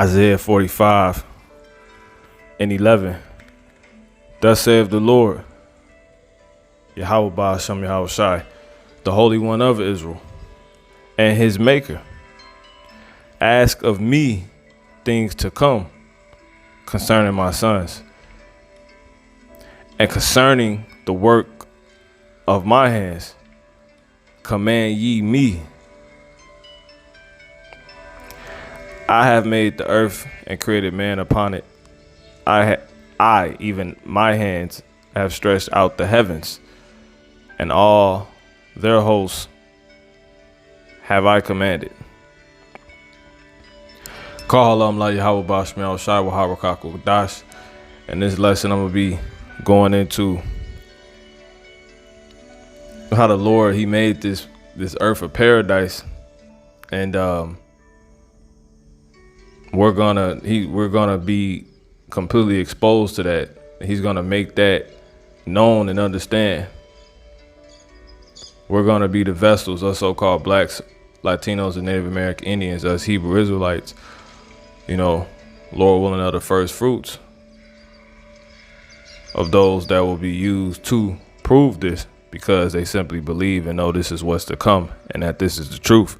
Isaiah 45:11. Thus saith the Lord, Yahweh Ba'ashem Yahweh Shai, the Holy One of Israel, and his Maker. Ask of me things to come concerning my sons, and concerning the work of my hands, command ye me. I have made the earth and created man upon it. I, even my hands, have stretched out the heavens, and all their hosts have I commanded. Kahalam la Yahweh Bashmiel Shai Waharakaku Dash. In this lesson, I'm gonna be going into how the Lord He made this earth a paradise, and we're gonna be completely exposed to that. He's gonna make that known and understand. We're gonna be the vessels, us so-called blacks, Latinos, and Native American Indians, us Hebrew Israelites. Lord willing, of the first fruits of those that will be used to prove this, because they simply believe and know this is what's to come and that this is the truth.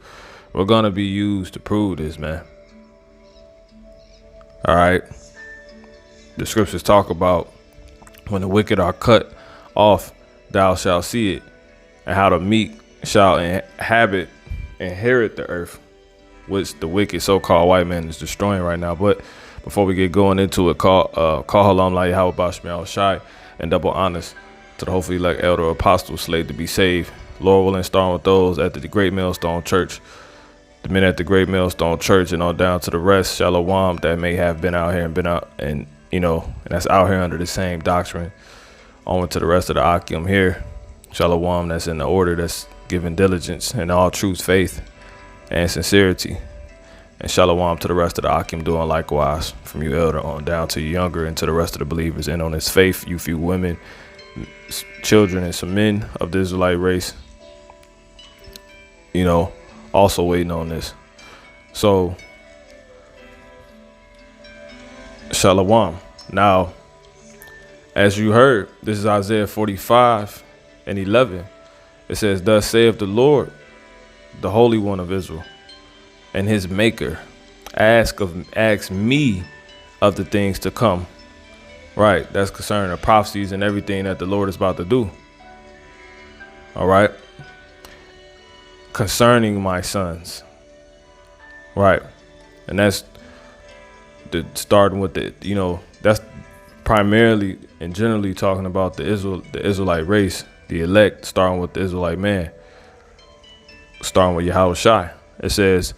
We're gonna be used to prove this, man. All right. The scriptures talk about when the wicked are cut off, thou shalt see it, and how the meek shall inherit the earth, which the wicked so-called white man is destroying right now. But before we get going into it, call halam la Yahweh Bashmiel Shai, and double honors to the hopefully elect elder apostle slave to be saved. Lord willing, starting with those at the Great Millstone Church, the men at the Great Millstone Church, and on down to the rest, Shalom, that may have been out here and that's out here under the same doctrine. On to the rest of the Akim here, Shalom, that's in the order that's given diligence and all truth, faith, and sincerity. And Shalom to the rest of the Akim doing likewise, from you elder on down to you younger, and to the rest of the believers in on this faith, you few women, children, and some men of the Israelite race, also waiting on this. So Shalom. Now, as you heard, this is Isaiah 45:11. It says, thus saith the Lord, the Holy One of Israel, and his Maker. Ask me of the things to come. Right, that's concerning the prophecies and everything that the Lord is about to do. All right. Concerning my sons. Right. And that's starting with that's primarily and generally talking about the Israelite race, the elect, starting with the Israelite man, starting with Yahweh Shai. It says,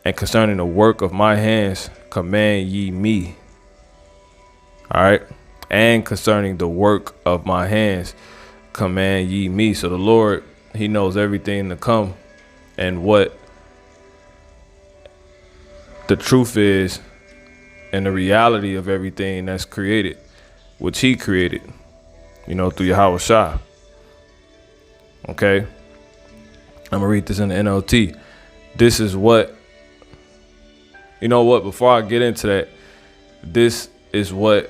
and concerning the work of my hands, command ye me. All right. And concerning the work of my hands, command ye me. So the Lord, he knows everything to come and what the truth is and the reality of everything that's created, which he created, through Yahweh Shai. Okay. I'm going to read this in the NLT. This is what, before I get into that, this is what,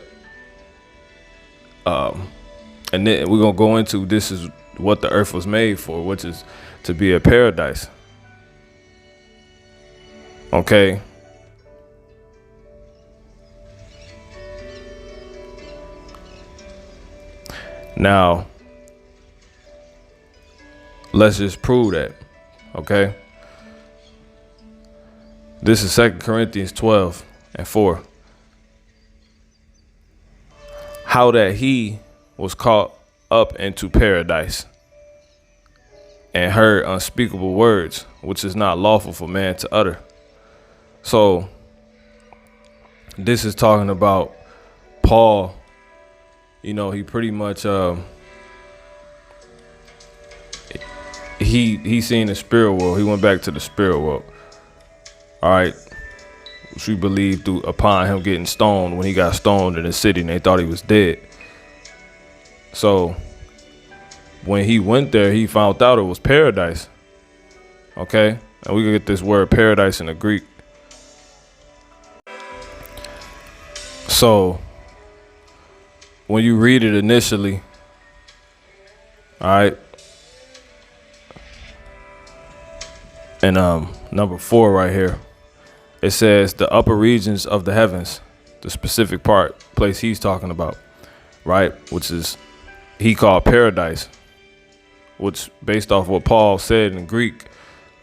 and then we're going to go into, this is what the earth was made for, which is to be a paradise. Okay. Now, let's just prove that. Okay. This is 2 Corinthians 12:4. How that he was caught up into paradise and heard unspeakable words, which is not lawful for man to utter. So this is talking about Paul. He pretty much he seen the spirit world. He went back to the spirit world. All right. Which we believe upon him getting stoned, when he got stoned in the city and they thought he was dead. So when he went there, he found out it was paradise. Okay. And we can get this word paradise in the Greek. So when you read it initially, all right, and number 4 right here, it says the upper regions of the heavens, the specific place he's talking about, right, which is he called paradise, which based off what Paul said in Greek,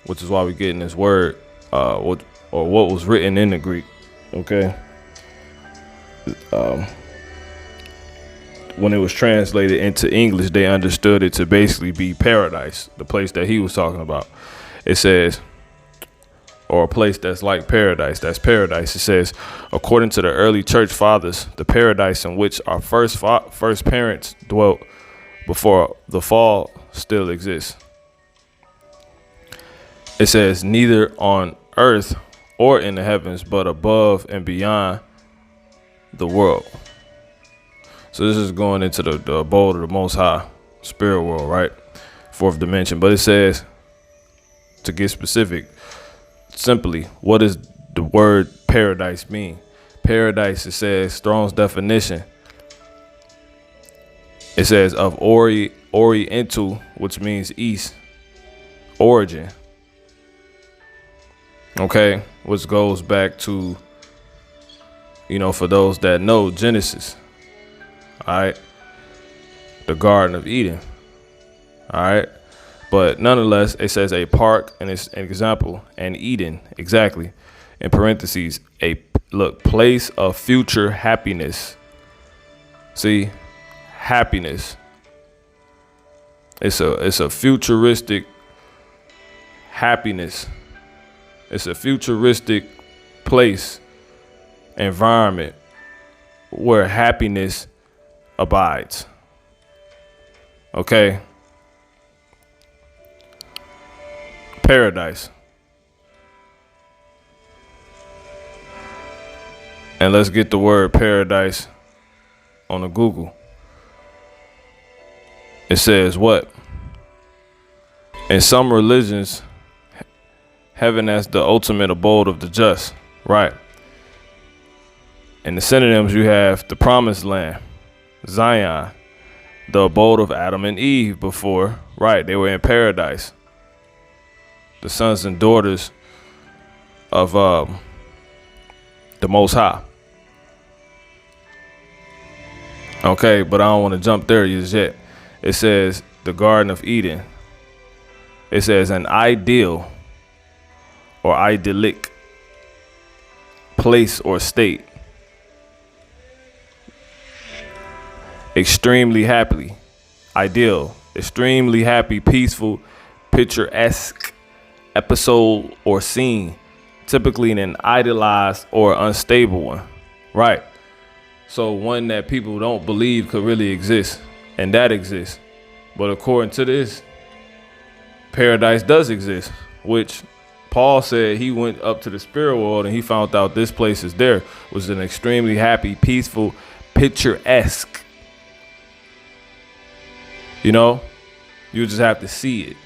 which is why we're getting this word, what was written in the Greek, okay. When it was translated into English, they understood it to basically be paradise, the place that he was talking about. It says, or a place that's like paradise, that's paradise. It says, according to the early church fathers, the paradise in which our first parents dwelt before the fall still exists. It says, neither on earth or in the heavens, but above and beyond the world. So this is going into the abode of the Most High, spirit world, right? 4th dimension. But it says, to get specific, simply, what does the word paradise mean? Paradise, it says, Strong's definition, it says of oriental, which means east, origin. Okay, which goes back to, for those that know Genesis. All right, the Garden of Eden. All right, but nonetheless, it says a park, and it's an example, and Eden, exactly, in parentheses, a place of future happiness. See, happiness. It's a futuristic happiness. It's a futuristic place, environment where happiness abides. Okay. Paradise. And let's get the word paradise on the Google. It says what? In some religions, heaven as the ultimate abode of the just, right? In the synonyms, you have the promised land, Zion, the abode of Adam and Eve before, right? They were in paradise. The sons and daughters of the Most High. Okay, but I don't want to jump there just yet. It says the Garden of Eden. It says an ideal or idyllic place or state. Extremely happy, ideal, extremely happy, peaceful, picturesque episode or scene, typically in an idealized or unstable one, right? So one that people don't believe could really exist, and that exists. But according to this, paradise does exist, which Paul said he went up to the spirit world and he found out this place is there. It was an extremely happy, peaceful, picturesque. You just have to see it.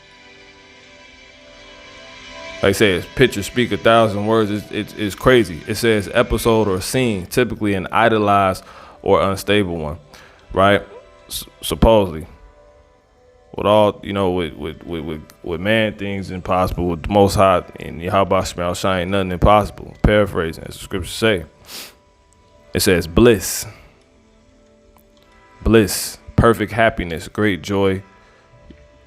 Like I say, pictures speak 1,000 words. It's crazy. It says episode or scene, typically an idealized or unstable one, right? Supposedly. With all, with man, things impossible. With the Most High and Yahweh Shema Shai, nothing impossible. Paraphrasing, as the scriptures say. It says bliss. Bliss, perfect happiness, great joy.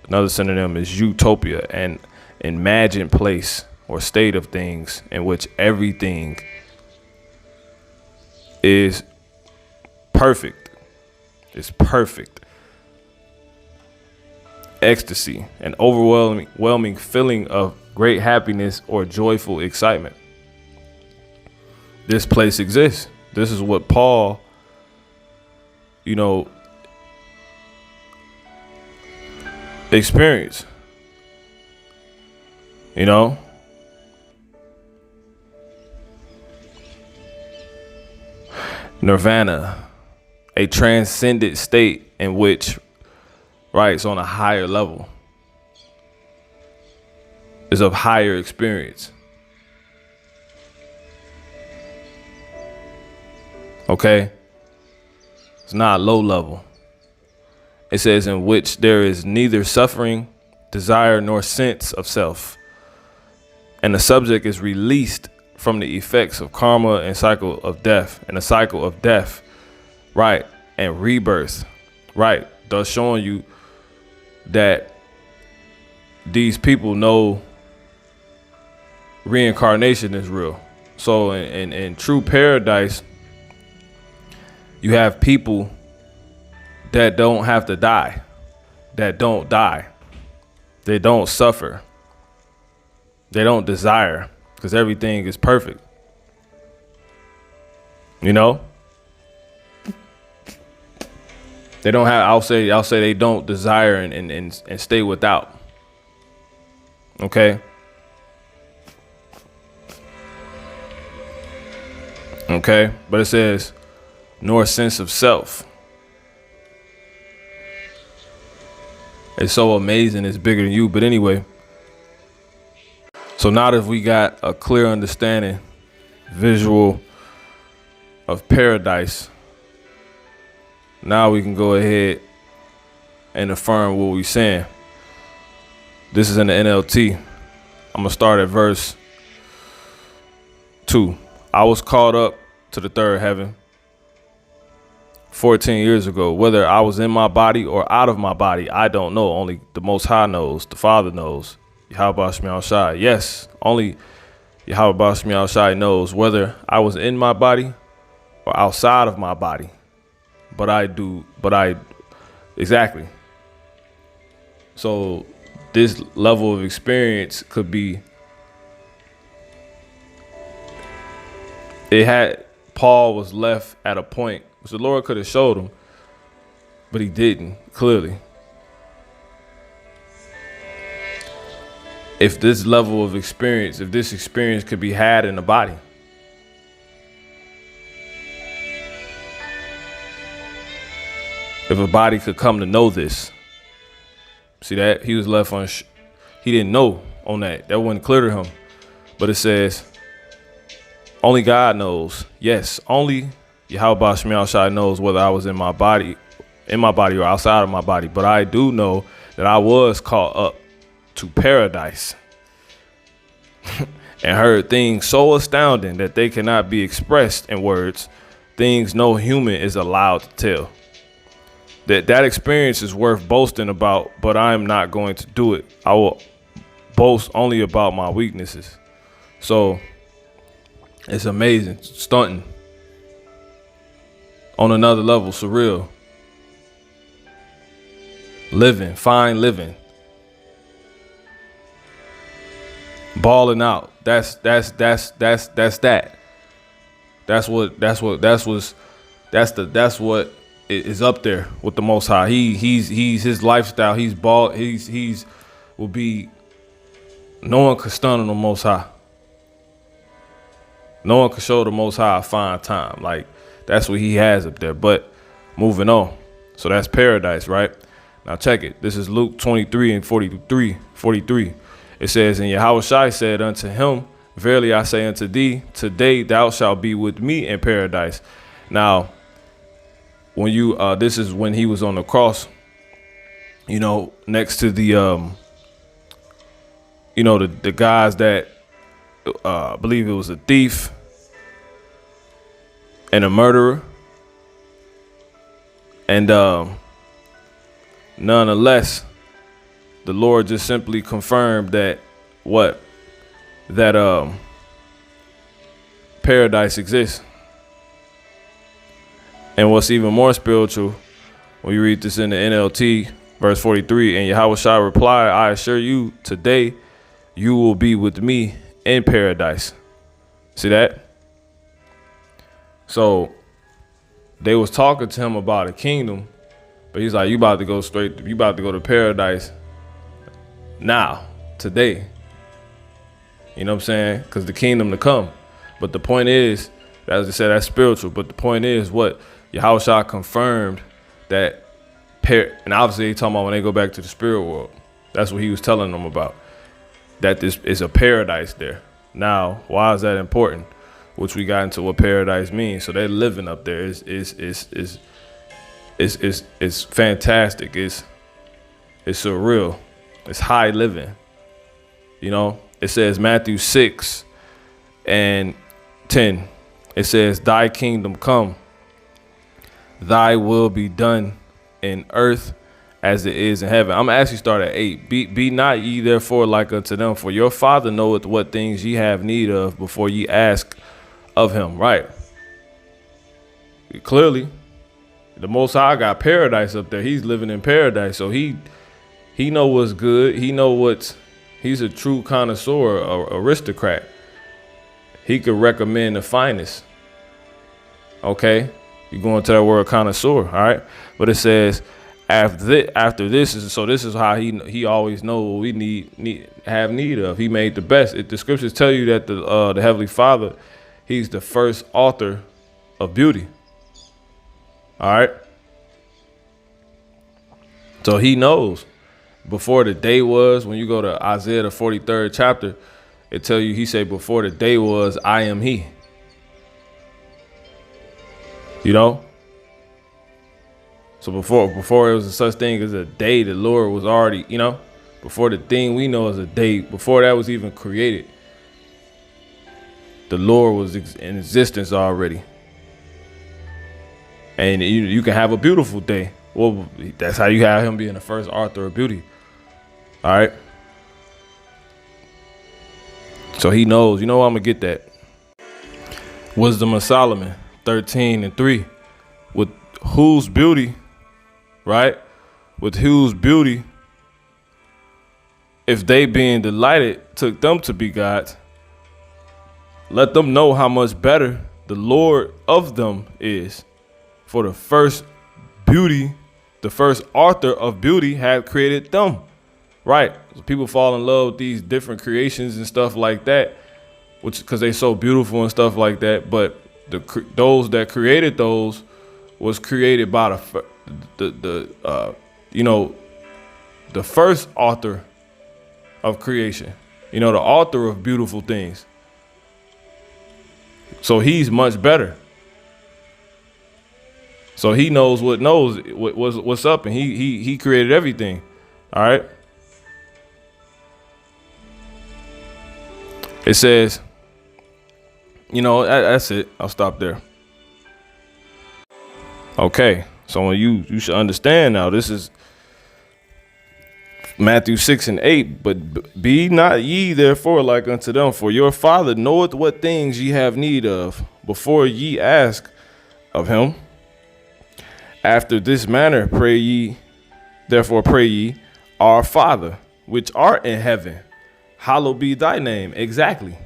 Another synonym is utopia, an imagined place or state of things in which everything is perfect. It's perfect. Ecstasy, an overwhelming feeling of great happiness or joyful excitement. This place exists. This is what Paul, experienced. Nirvana, a transcendent state in which, right, it's on a higher level. It's of higher experience. Okay? It's not low level. It says in which there is neither suffering, desire, nor sense of self. And the subject is released from the effects of karma and cycle of death. And the cycle of death, right, and rebirth, right, thus showing you that these people know reincarnation is real. So in true paradise, you have people that don't have to die, that don't die. They don't suffer. They don't desire, because everything is perfect. You know? They don't have, I'll say they don't desire and stay without. Okay? Okay? But it says, nor sense of self. It's so amazing, it's bigger than you. But anyway, so now that we got a clear understanding, visual of paradise, now we can go ahead and affirm what we're saying. This is in the NLT. I'm going to start at verse 2. I was caught up to the third heaven 14 years ago. Whether I was in my body or out of my body, I don't know. Only the Most High knows. The Father knows. Yahweh Shemi Shai. Yes, only Yahweh Shemi Shai knows whether I was in my body or outside of my body. Exactly. So this level of experience could be, Paul was left at a point which the Lord could have showed him, but he didn't, clearly. If this level of experience, if this experience could be had in the body. If a body could come to know this. See that? He was left on, he didn't know on that. That wasn't clear to him. But it says, only God knows. Yes, only Yahweh Shemi Shai knows whether I was in my body or outside of my body. But I do know that I was caught up to paradise and heard things so astounding that they cannot be expressed in words, things no human is allowed to tell. That experience is worth boasting about, but I'm not going to do it. I will boast only about my weaknesses. So it's amazing, stunting on another level, surreal, living, fine living, balling out. That's what is up there with the Most High. He's his lifestyle. He's bald. He's will be. No one could stun on the Most High. No one could show the Most High a fine time. Like, that's what he has up there. But moving on. So that's paradise, right? Now check it. This is Luke 23 and 43. It says, and Yahweh Shai said unto him, verily I say unto thee, today thou shalt be with me in paradise. Now, when you, this is when he was on the cross, you know, next to the, the guys that, I believe it was a thief and a murderer. And nonetheless, the Lord just simply confirmed that paradise exists. And what's even more spiritual, when you read this in the NLT, verse 43, and Yahweh Shai replied, I assure you, today you will be with me in paradise. See that? So they was talking to him about a kingdom, but he's like, you about to go to paradise now, today. You know what I'm saying? Because the kingdom to come. But the point is, as I said, that's spiritual. But the point is what? Yahweh Shai confirmed that, and obviously he's talking about when they go back to the spirit world. That's what he was telling them about. That this is a paradise there. Now, why is that important? which we got into what paradise means. So they're living up there. It's fantastic. It's surreal. It's high living. You know, it says Matthew 6:10. It says, "Thy kingdom come, thy will be done in earth as it is in heaven." I'm gonna actually start at 8. Be not ye therefore like unto them, for your Father knoweth what things ye have need of before ye ask of him. Right. Clearly, the Most High got paradise up there. He's living in paradise, so he know what's good. He's a true connoisseur, aristocrat. He could recommend the finest. Okay, you go into that word connoisseur, all right? But it says after this this is how he always know what we have need of. He made the best. The scriptures tell you that the Heavenly Father, he's the first author of beauty. All right. So he knows before the day was. When you go to Isaiah the 43rd chapter, it tell you, he said, before the day was, I am he. You know? So before it was a such thing as a day, the Lord was already, you know, before the thing we know as a day, before that was even created, the Lord was in existence already. And you can have a beautiful day. Well, that's how you have him being the first author of beauty. All right. So he knows, you know, I'm going to get that. Wisdom of Solomon 13:3. With whose beauty, right? With whose beauty, if they being delighted took them to be gods, let them know how much better the Lord of them is. For the first beauty, the first author of beauty had created them. Right. So people fall in love with these different creations and stuff like that, which because they're so beautiful and stuff like that. But those that created those was created by the first author of creation. You know, the author of beautiful things. So he's much better. So he knows what's up, and he created everything. All right. It says, you know, that's it. I'll stop there. Okay. So when you should understand now, this is Matthew 6:8. But be not ye therefore like unto them, for your Father knoweth what things ye have need of before ye ask of him. After this manner pray ye, therefore pray ye, our Father, which art in heaven, hallowed be thy name. Exactly.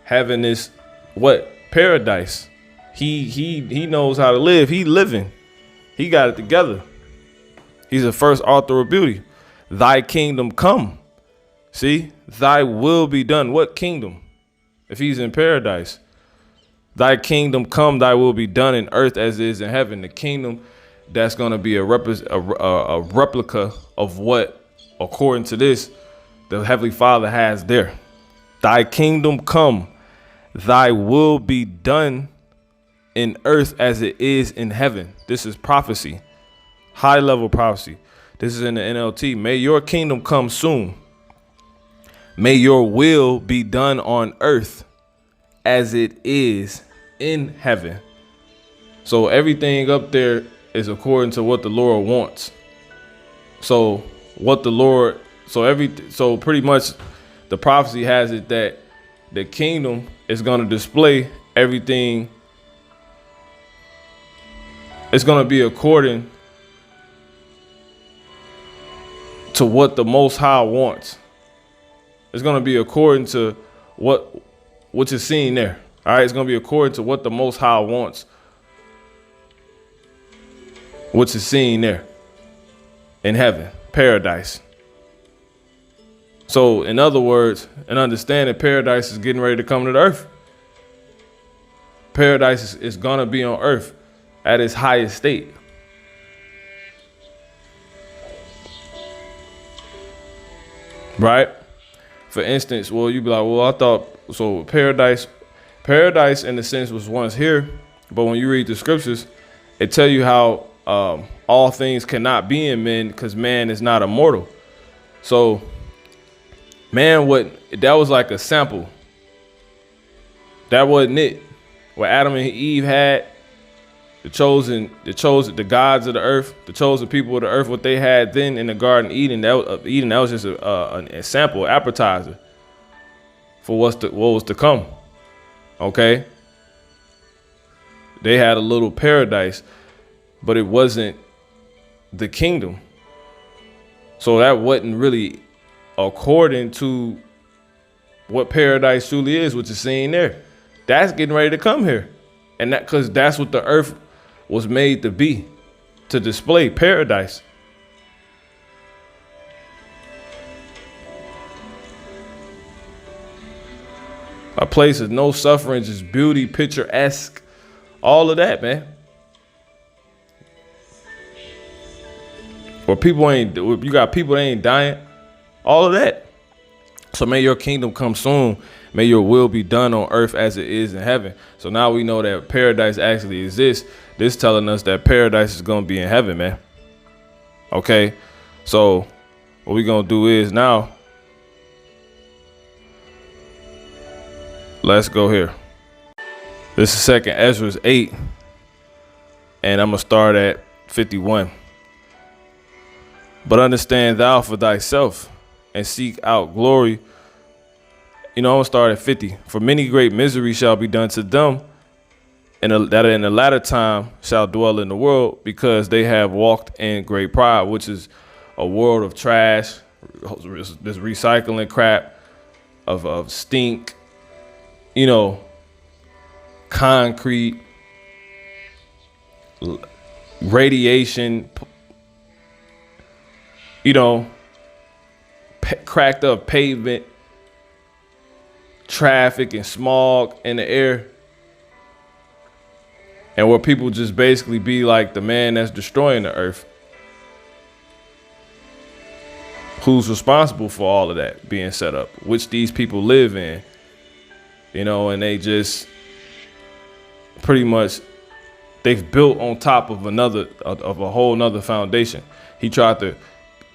Heaven is what? Paradise. He knows how to live. He living. He got it together. He's the first author of beauty. Thy kingdom come. See, thy will be done. What kingdom? If he's in paradise. Thy kingdom come, thy will be done in earth as it is in heaven. The kingdom that's going to be a replica of what, according to this, the Heavenly Father has there. Thy kingdom come, thy will be done in earth as it is in heaven. This is prophecy, high level prophecy. This is in the NLT. May your kingdom come soon. May your will be done on earth as it is in heaven. So everything up there is according to what the Lord wants. So pretty much the prophecy has it that the kingdom is going to display everything. It's going to be according to what the Most High wants. It's going to be according to which is seen there. All right. It's going to be according to what the Most High wants, which is seen there in heaven, paradise. So in other words, and understand that paradise is getting ready to come to the earth. Paradise is going to be on earth at its highest state. Right? For instance, well, you'd be like, well, I thought, so paradise Paradise, in a sense, was once here, but when you read the scriptures, it tell you how all things cannot be in men because man is not immortal. So man, that was like a sample. That wasn't it. What Adam and Eve had, the gods of the earth, the chosen people of the earth, what they had then in the Garden of Eden, that was just a sample, appetizer for what was to come. Okay, they had a little paradise, but it wasn't the kingdom. So that wasn't really according to what paradise truly is, which is seen there. That's getting ready to come here, and because that's what the earth was made to be, to display paradise. A place of no suffering, just beauty, picturesque, all of that, man. Where you got people that ain't dying, all of that. So may your kingdom come soon. May your will be done on earth as it is in heaven. So now we know that paradise actually exists. This telling us that paradise is going to be in heaven, man. Okay. So what we going to do is now, let's go here. This is 2nd Ezra 8. And I'm going to start at 51. But understand thou for thyself and seek out glory. I'm going to start at 50. For many great misery shall be done to them, and that in the latter time shall dwell in the world, because they have walked in great pride, which is a world of trash, this recycling crap, of stink, concrete, radiation, cracked up pavement, traffic and smog in the air. And where people just basically be like the man that's destroying the earth. Who's responsible for all of that being set up, which these people live in, and they just pretty much, they've built on top of a whole nother foundation. He tried to,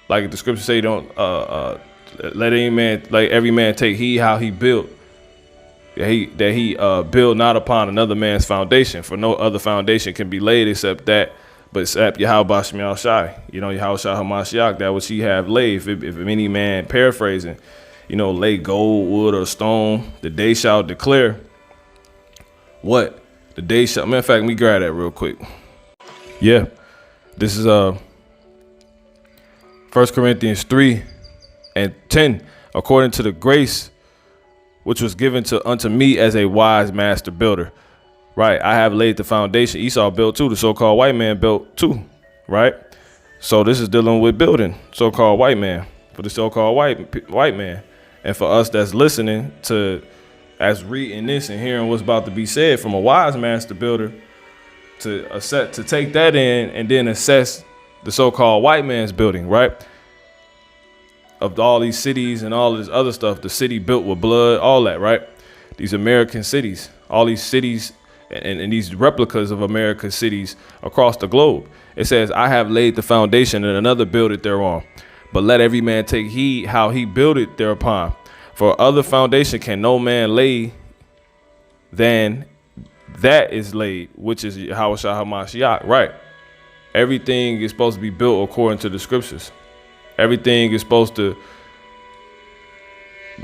like the scripture say, don't let every man take heed how he built. That he build not upon another man's foundation, for no other foundation can be laid except Yahweh Shai. Yahweh Shai Hamashiach, that which he have laid. If any man, paraphrasing, lay gold, wood, or stone, the day shall declare what? The day shall, matter of fact, let me grab that real quick. Yeah. This is 1 Corinthians 3 and 10. According to the grace which was given unto me as a wise master builder. Right. I have laid the foundation. Esau built too. The so-called white man built too. Right. So this is dealing with building, so-called white man, for the so-called white man. And for us that's listening to, as reading this and hearing what's about to be said from a wise master builder, to take that in and then assess the so-called white man's building, right? Of all these cities and all this other stuff, the city built with blood, all that, right? These American cities, all these cities and these replicas of American cities across the globe. It says, I have laid the foundation and another builded thereon. But let every man take heed how he builded thereupon. For other foundation can no man lay than that is laid, which is Yahweh Shai Hamashiach, right? Everything is supposed to be built according to the scriptures. Everything is supposed to,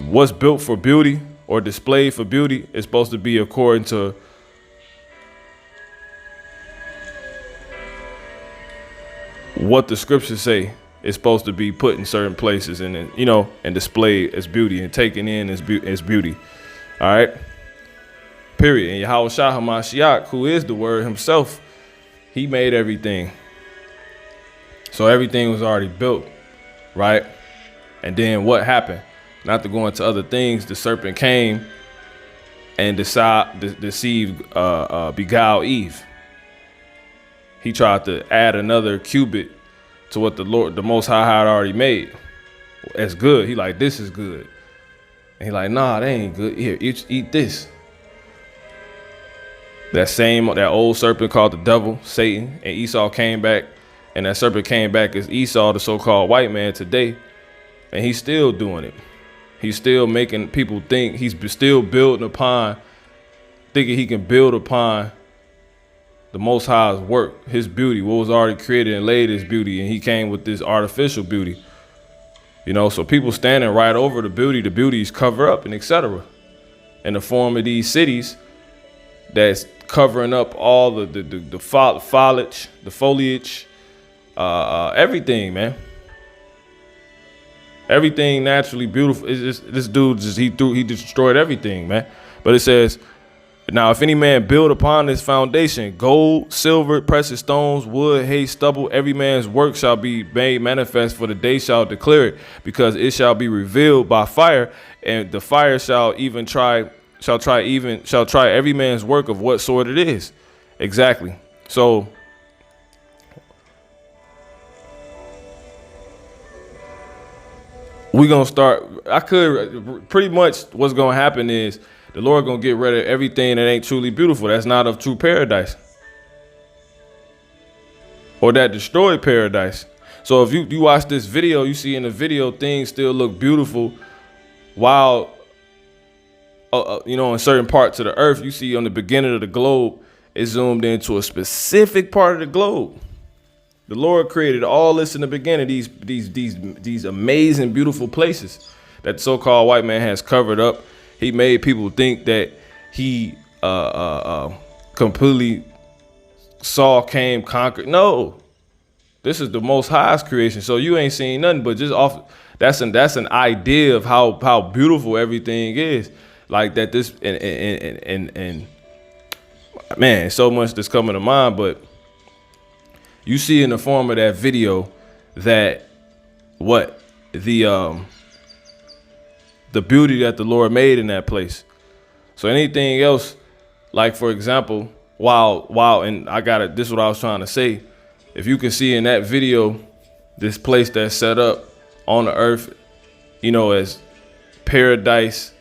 what's built for beauty or displayed for beauty is supposed to be according to what the scriptures say is supposed to be put in certain places and and displayed as beauty and taken in as beauty. All right. Period. And Yahweh Shai Hamashiach, who is the word himself, he made everything. So everything was already built. Right. And then what happened? Not to go into other things, the serpent came and deceived, beguiled Eve. He tried to add another cubit to what the Most High had already made. It's good. He like, this is good. And he like, nah, that ain't good. Here, eat this. That old serpent called the devil, Satan, and Esau came back, and that serpent came back as Esau, the so-called white man today, and he's still doing it. He's still making people think, he's still building upon, thinking he can build upon the Most High's work, his beauty, what was already created and laid his beauty, and he came with this artificial beauty. You know, so people standing right over the beauties cover up and etc. in the form of these cities that's covering up all the foliage, the foliage, everything, man. Everything naturally beautiful. It's just, this dude he destroyed everything, man. But it says, now if any man build upon this foundation, gold, silver, precious stones, wood, hay, stubble, every man's work shall be made manifest, for the day shall declare it, because it shall be revealed by fire, and the fire shall try every man's work of what sort it is. Exactly. So we're gonna start. Pretty much what's gonna happen is the Lord gonna get rid of everything that ain't truly beautiful, that's not of true paradise, or that destroyed paradise. So if you watch this video, you see in the video things still look beautiful, while you know, in certain parts of the earth, you see on the beginning of the globe, it zoomed into a specific part of the globe. The Lord created all this in the beginning, these amazing, beautiful places that the so-called white man has covered up. He made people think that he completely saw, came, conquered. No, this is the Most High's creation. So you ain't seen nothing but just off. That's an idea of how beautiful everything is. Like that. This and man, so much that's coming to mind, but. You see in the form of that video that the beauty that the Lord made in that place. So anything else, like for example, and this is what I was trying to say. If you can see in that video, this place that's set up on the earth, you know, as paradise,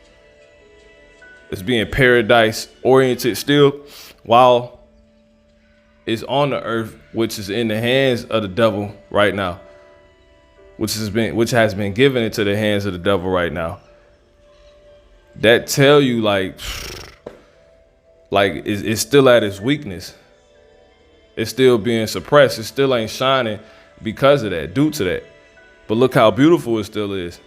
as being paradise oriented still, while is on the earth, which is in the hands of the devil right now, which has been given into the hands of the devil right now. That tell you like it's still at its weakness. It's still being suppressed. It still ain't shining because of that, due to that. But look how beautiful it still is.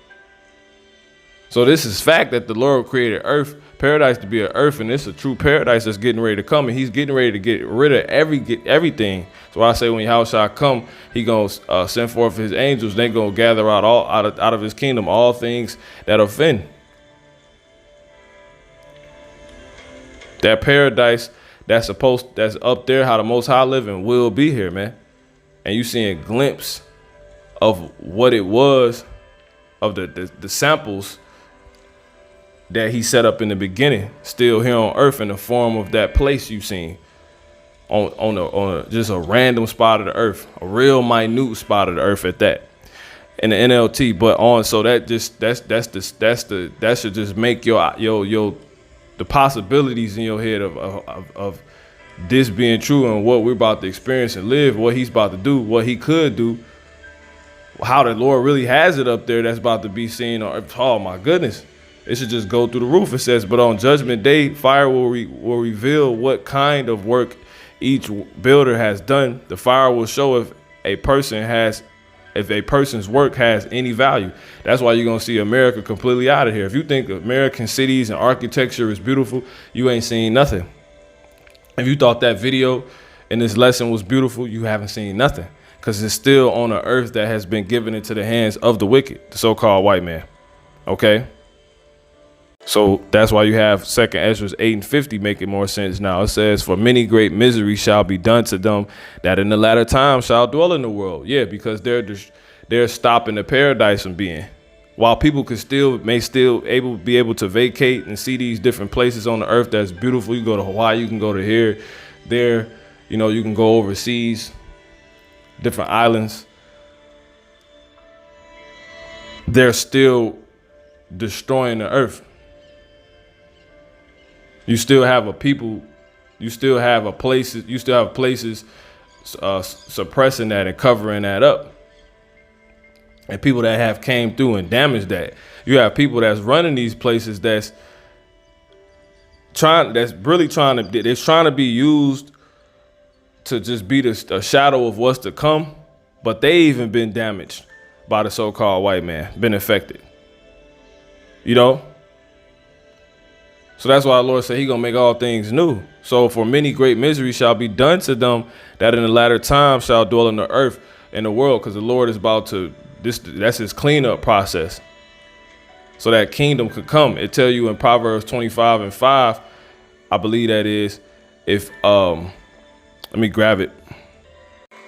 So this is fact that the Lord created earth, paradise to be an earth, and it's a true paradise that's getting ready to come, and he's getting ready to get rid of everything. So I say when Yahushua come, he gonna send forth his angels. They gonna gather out out of his kingdom all things that offend. That paradise that's up there, how the Most High living will be here, man. And you seeing a glimpse of what it was, of the samples that he set up in the beginning, still here on earth in the form of that place you seen on just a random spot of the earth, a real minute spot of the earth at that, in the NLT. But so that should just make the possibilities in your head of this being true and what we're about to experience and live, what he's about to do, what he could do, how the Lord really has it up there that's about to be seen on earth. Oh my goodness. It should just go through the roof. It says, but on judgment day, fire will reveal what kind of work each builder has done. The fire will show if a person's work has any value. That's why you're going to see America completely out of here. If you think American cities and architecture is beautiful, you ain't seen nothing. If you thought that video and this lesson was beautiful, you haven't seen nothing, because it's still on an earth that has been given into the hands of the wicked, the so-called white man. Okay? So that's why you have 2nd Ezra 8:50 making more sense now. It says, for many great misery shall be done to them that in the latter time shall dwell in the world. Yeah, because they're stopping the paradise from being. While people may still be able to vacate and see these different places on the earth that's beautiful. You go to Hawaii, you can go to here, there, you know, you can go overseas, different islands. They're still destroying the earth. You still have a people You still have places suppressing that and covering that up. And people that have came through and damaged that. You have people that's running these places that's trying to be used to just be a shadow of what's to come, but they even been damaged by the so-called white man, been affected. You know? So that's why the Lord said he gonna make all things new. So for many great misery shall be done to them that in the latter time shall dwell in the earth in the world, because the Lord is about to, that's his cleanup process. So that kingdom could come. It tell you in Proverbs 25:5, I believe that is, if let me grab it.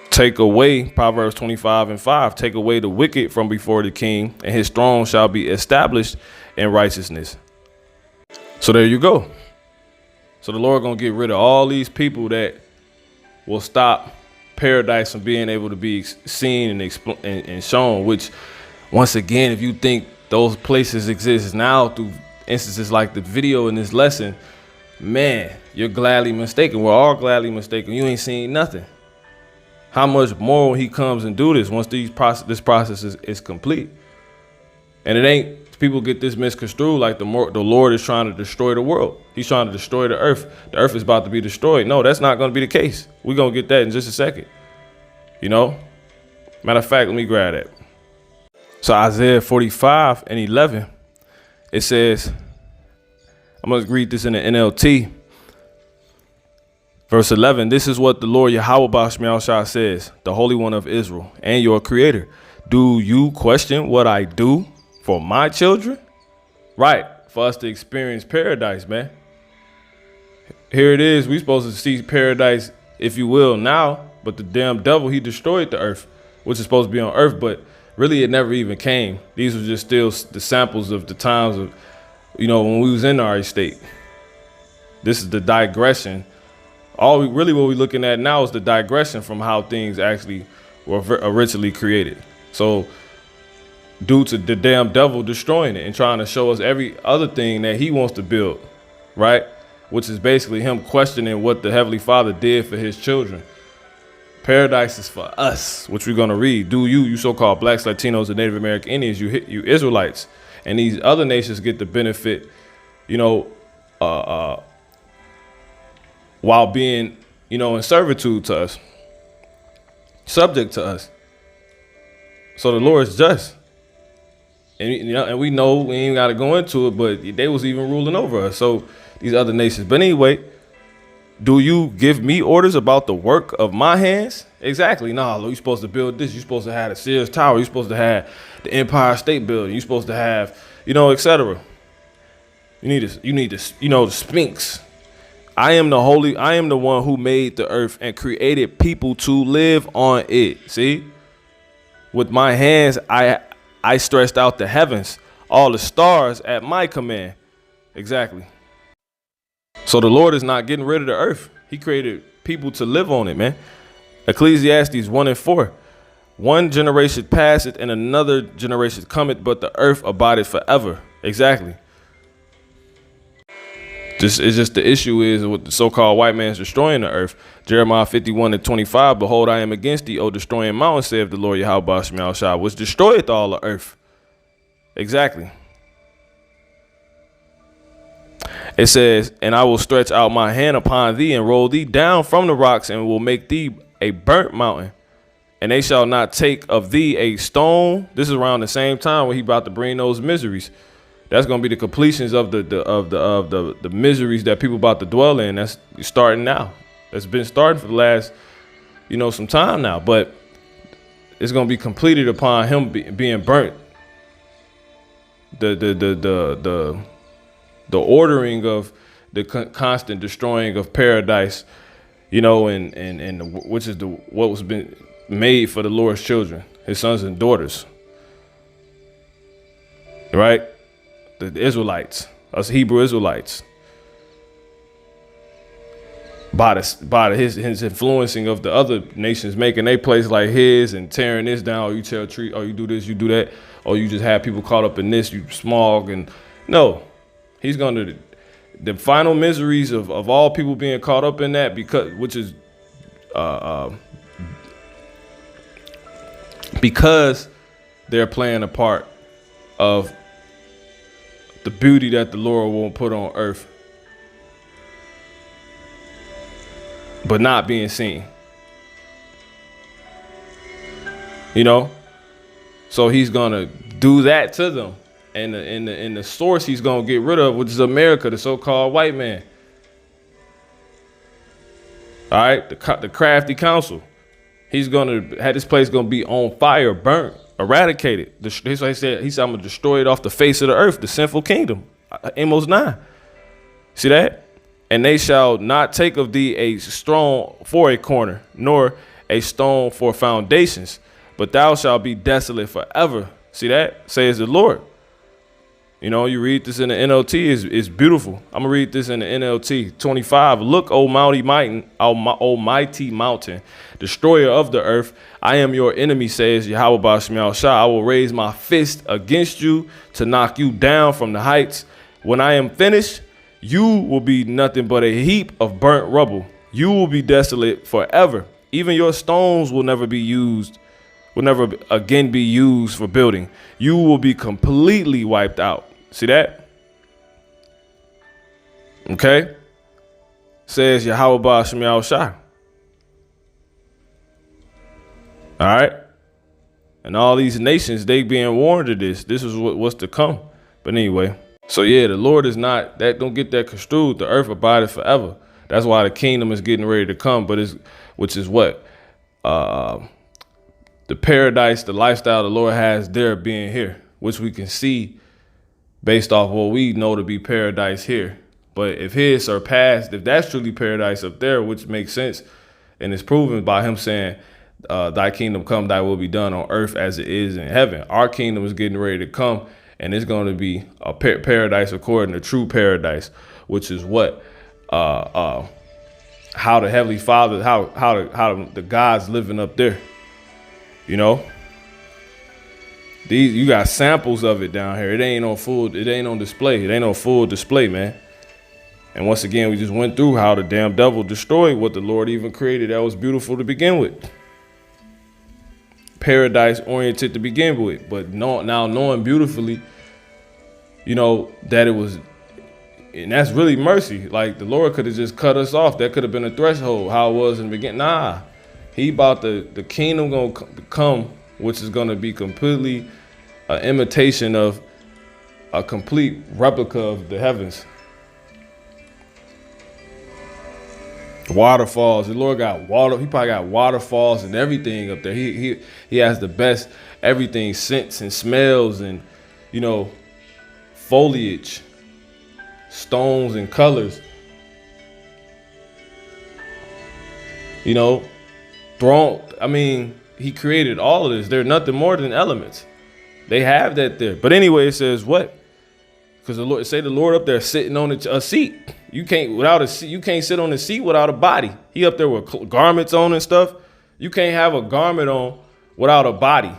Take away, Proverbs 25:5, take away the wicked from before the king, and his throne shall be established in righteousness. So there you go. So the Lord gonna get rid of all these people that will stop paradise from being able to be seen and shown, which once again, if you think those places exist now through instances like the video in this lesson, man, you're gladly mistaken. We're all gladly mistaken. You ain't seen nothing. How much more when he comes and do this once this process is complete? And it ain't, people get this misconstrued like the Lord is trying to destroy the world. He's trying to destroy the earth. The earth is about to be destroyed. No, that's not going to be the case. We're going to get that in just a second. You know? Matter of fact, let me grab that. So Isaiah 45:11, it says, I'm going to read this in the NLT. Verse 11, this is what the Lord Yahweh Bashmiel says, the Holy One of Israel and your Creator. Do you question what I do for my children? Right, for us to experience paradise, man. Here it is. We're supposed to see paradise, if you will, now. But the damn devil, he destroyed the earth, which is supposed to be on earth. But really, it never even came. These were just still the samples of the times of, when we was in our state. This is the digression. What we're looking at now is the digression from how things actually were originally created. So due to the damn devil destroying it and trying to show us every other thing that he wants to build, right? Which is basically him questioning what the Heavenly Father did for his children. Paradise is for us, which we're going to read. Do you so-called blacks, Latinos, and Native American Indians, you Israelites, and these other nations get the benefit, while being, in servitude to us, subject to us. So the Lord is just. And we know we ain't got to go into it, but they was even ruling over us. So these other nations. But anyway, do you give me orders about the work of my hands? Exactly. No, you're supposed to build this. You're supposed to have the Sears Tower. You're supposed to have the Empire State Building. You're supposed to have, etc. You need this, the Sphinx. I am the one who made the earth and created people to live on it. See, with my hands, I stretched out the heavens, all the stars at my command. Exactly. So the Lord is not getting rid of the earth. He created people to live on it, man. Ecclesiastes 1:4. One generation passeth and another generation cometh, but the earth abideth forever. Exactly. It's just the issue is with the so-called white man's destroying the earth. Jeremiah 51:25, behold, I am against thee, O destroying mountain, saith the Lord Yahweh Bashmiel Shah, which destroyeth all the earth. Exactly. It says, and I will stretch out my hand upon thee and roll thee down from the rocks and will make thee a burnt mountain. And they shall not take of thee a stone. This is around the same time when he about to bring those miseries. That's going to be the completions of the miseries that people about to dwell in. That's starting now. That's been starting for the last, some time now. But it's going to be completed upon him being burnt. The ordering of the constant destroying of paradise, and which is what was been made for the Lord's children, his sons and daughters. Right? The Israelites, us Hebrew Israelites, by his influencing of the other nations, making a place like his and tearing this down. Or you tell a tree, or you do this, you do that, or you just have people caught up in this, you smog. And no, he's going to the final miseries of all people being caught up in that, because they're playing a part of the beauty that the Lord won't put on earth, but not being seen. You know? So he's gonna do that to them. And the source he's gonna get rid of, which is America, the so-called white man. All right, the crafty council. He's gonna have this place gonna be on fire, burnt, eradicated. That's why he said I'm gonna destroy it off the face of the earth, the sinful kingdom. Amos 9. See that? And they shall not take of thee a stone for a corner, nor a stone for foundations, but thou shalt be desolate forever. See that? Says the Lord. You know, you read this in the NLT, it's beautiful. I'm gonna read this in the NLT 25. Look, O mighty mountain, destroyer of the earth, I am your enemy, says Yahweh Ba'Shemiah Shah. I will raise my fist against you to knock you down from the heights. When I am finished, you will be nothing but a heap of burnt rubble. You will be desolate forever. Even your stones will never again be used for building. You will be completely wiped out. See that? Okay. Says Yahweh Ba'Shemiah Shah. All right. And all these nations, they being warned of this. This is what's to come. But anyway. So yeah, the Lord is not, that don't get that construed. The earth abideth forever. That's why the kingdom is getting ready to come. Which is what? The paradise, the lifestyle the Lord has there being here, which we can see based off what we know to be paradise here. But if his surpassed, if that's truly paradise up there, which makes sense, and it's proven by him saying, thy kingdom come, thy will be done on earth as it is in heaven. Our kingdom is getting ready to come, and it's going to be a paradise according to true paradise, which is what? How the Heavenly Father, how the gods living up there. You know, you got samples of it down here. It ain't on display. It ain't no full display, man. And once again, we just went through how the damn devil destroyed what the Lord even created that was beautiful to begin with. Paradise oriented to begin with, but now knowing beautifully, you know, that it was, and that's really mercy. Like the Lord could have just cut us off. That could have been a threshold, how it was in the beginning. Nah. He about the kingdom gonna come, which is gonna be completely an imitation of a complete replica of the heavens. Waterfalls. The Lord got water. He probably got waterfalls and everything up there. He has the best everything, scents and smells and, you know, foliage, stones and colors. You know. Throne, I mean, he created all of this. They're nothing more than elements. They have that there. But anyway, it says what? Because the Lord up there sitting on a seat. You can't sit on the seat without a body. He up there with garments on and stuff. You can't have a garment on without a body.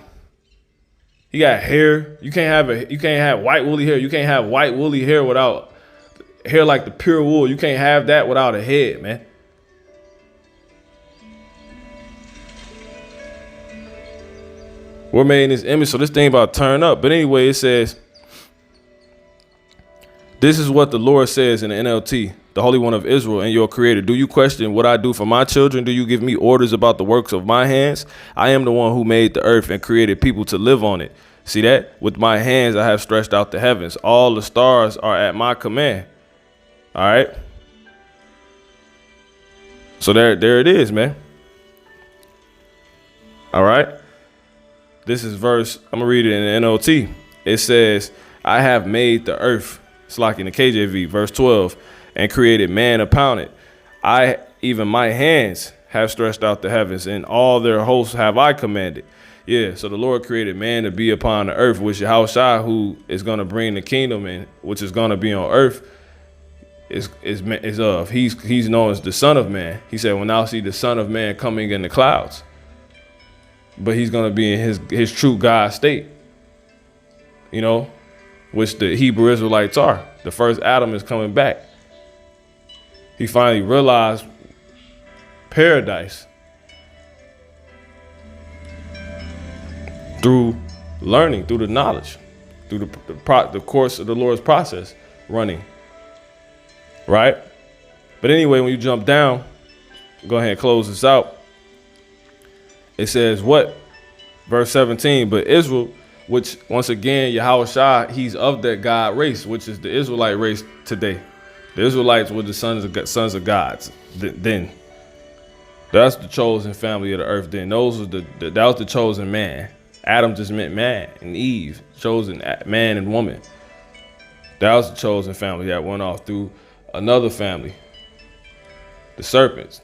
He got hair. You can't have white woolly hair. You can't have white woolly hair without hair like the pure wool. You can't have that without a head, man. We're made in his image, so this thing about to turn up. But anyway, it says, this is what the Lord says in the NLT, the Holy One of Israel and your Creator. Do you question what I do for my children? Do you give me orders about the works of my hands? I am the one who made the earth and created people to live on it. See that? With my hands I have stretched out the heavens. All the stars are at my command. All right? So there it is, man. All right? This is verse, I'm going to read it in the NLT. It says, I have made the earth, it's like in the KJV, verse 12, and created man upon it. Even my hands have stretched out the heavens, and all their hosts have I commanded. Yeah, so the Lord created man to be upon the earth, which Yahushua, who is going to bring the kingdom in, which is going to be on earth, he's known as the Son of Man. He said, when I'll see the Son of Man coming in the clouds. But he's going to be in his true God state, you know, which the Hebrew Israelites are. The first Adam is coming back. He finally realized paradise through learning, through the knowledge, through the course of the Lord's process running. Right? But anyway, when you jump down, go ahead and close this out. It says what? Verse 17, but Israel, which once again, Yahweh Shai, he's of that God race, which is the Israelite race today. The Israelites were the sons of gods. Then that's the chosen family of the earth. Then that was the chosen man. Adam just meant man, and Eve, chosen man and woman. That was the chosen family that went off through another family, the serpents.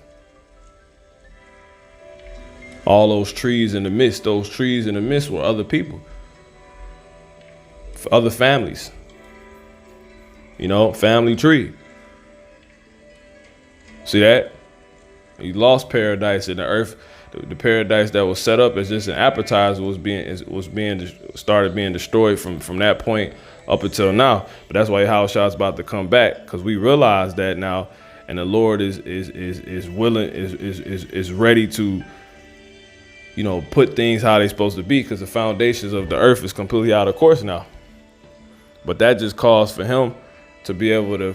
All those trees in the midst, were other people, other families. Family tree. See that? You lost paradise in the earth. The paradise that was set up as just an appetizer started being destroyed from that point up until now. But that's why Yahushua is about to come back, because we realize that now, and the Lord is willing, is ready to, put things how they're supposed to be, because the foundations of the earth is completely out of course now. But that just caused for him to be able to.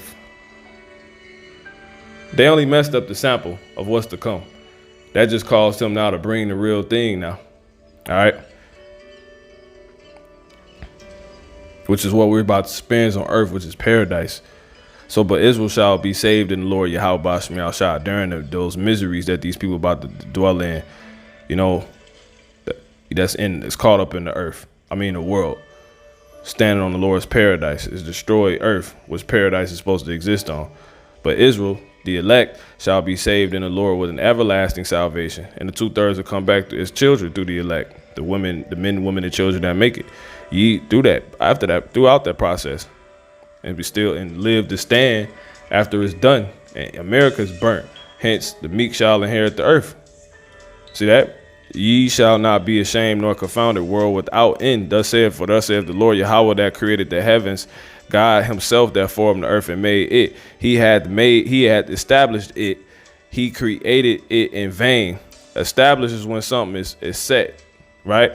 They only messed up the sample of what's to come. That just caused him now to bring the real thing now. All right. Which is what we're about to experience on earth, which is paradise. So, but Israel shall be saved in the Lord Yahweh Bashmiel Shah during those miseries that these people about to dwell in. It's caught up in the earth. The world. Standing on the Lord's paradise is destroyed earth, which paradise is supposed to exist on. But Israel, the elect, shall be saved in the Lord with an everlasting salvation. And the 2/3 will come back to his children through the elect. The men, women, and children that make it. Ye do that after that, throughout that process. And be still and live to stand after it's done. And America's burnt. Hence, the meek shall inherit the earth. See that? Ye shall not be ashamed nor confounded, world without end. Thus saith the Lord Yahweh that created the heavens, God himself that formed the earth and made it. He had established it. He created it in vain. Establishes when something is set, right?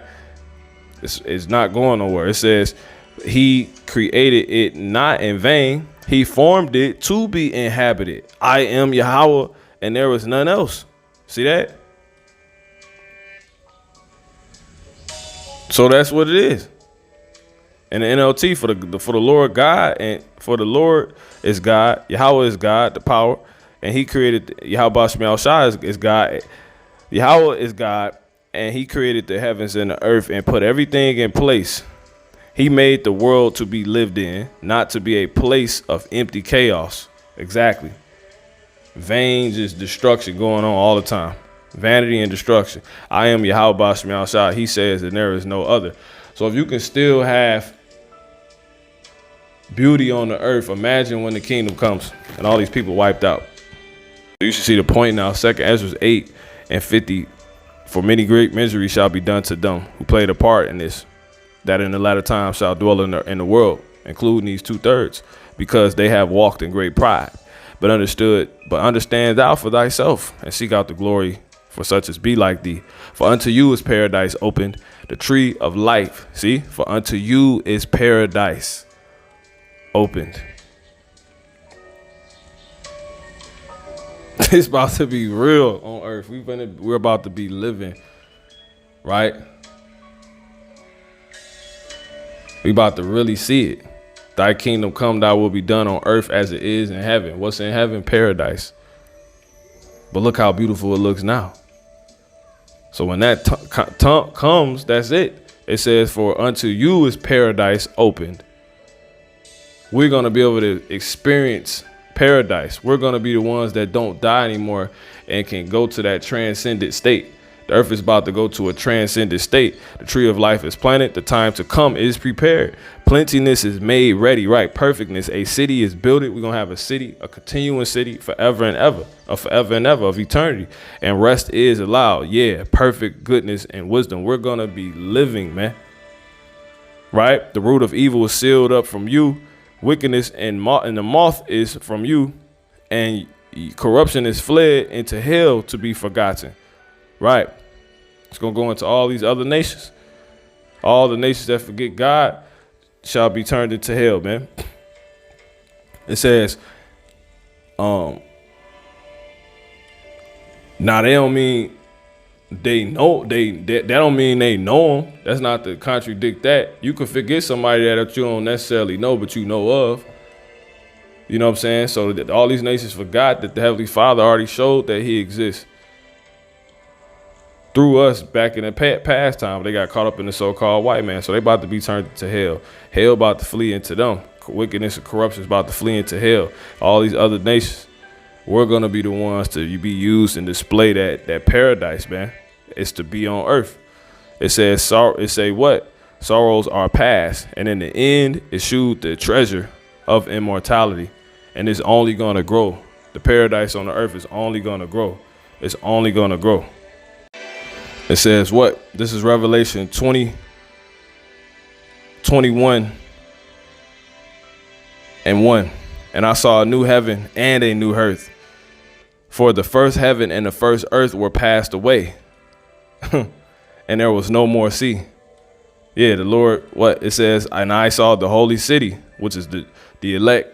It's not going nowhere. It says he created it not in vain. He formed it to be inhabited. I am Yahweh and there was none else. See that? So that's what it is. And the NLT for the Lord God, and for the Lord is God, Yahweh is God, the power, and he created Yahweh Bashmiel Shah is God. Yahweh is God, and he created the heavens and the earth and put everything in place. He made the world to be lived in, not to be a place of empty chaos. Exactly. Vain, just destruction going on all the time. Vanity and destruction. I am Yahweh Bashmiel Shah. He says that there is no other. So if you can still have beauty on the earth, imagine when the kingdom comes and all these people wiped out. You should see the point now. 2 Ezra 8:50. For many great misery shall be done to them who played a part in this, that in the latter time shall dwell in the world, including these 2/3, because they have walked in great pride. But understand thou for thyself, and seek out the glory for such as be like thee. For unto you is paradise opened, the tree of life. See, for unto you is paradise opened. It's about to be real on earth. We're about to be living, right? We about to really see it. Thy kingdom come, thy will be done on earth as it is in heaven. What's in heaven? Paradise. But look how beautiful it looks now. So when that comes, that's it. It says, for unto you is paradise opened. We're going to be able to experience paradise. We're going to be the ones that don't die anymore and can go to that transcendent state. The earth is about to go to a transcendent state. The tree of life is planted. The time to come is prepared. Plentiness is made ready, right? Perfectness. A city is built. We're going to have a city, a continuing city forever and ever of eternity. And rest is allowed. Yeah, perfect goodness and wisdom. We're going to be living, man. Right? The root of evil is sealed up from you. Wickedness and the moth is from you. And corruption is fled into hell to be forgotten. Right. It's going to go into all these other nations. All the nations that forget God shall be turned into hell, man. It says, now they don't mean they know that don't mean they know them. That's not to contradict that. You could forget somebody that you don't necessarily know, but you know of. You know what I'm saying? So that all these nations forgot that the Heavenly Father already showed that he exists through us back in the past time. They got caught up in the so-called white man. So they about to be turned to hell. Hell about to flee into them. Wickedness and corruption is about to flee into hell. All these other nations, we're going to be the ones to be used and display that paradise, man. It's to be on earth. It says, what? Sorrows are past. And in the end, it shewed the treasure of immortality. And it's only going to grow. The paradise on the earth is only going to grow. It's only going to grow. It says what? This is Revelation 21 and 1. And I saw a new heaven and a new earth. For the first heaven and the first earth were passed away. And there was no more sea. Yeah, the Lord, what it says, and I saw the holy city, which is the elect,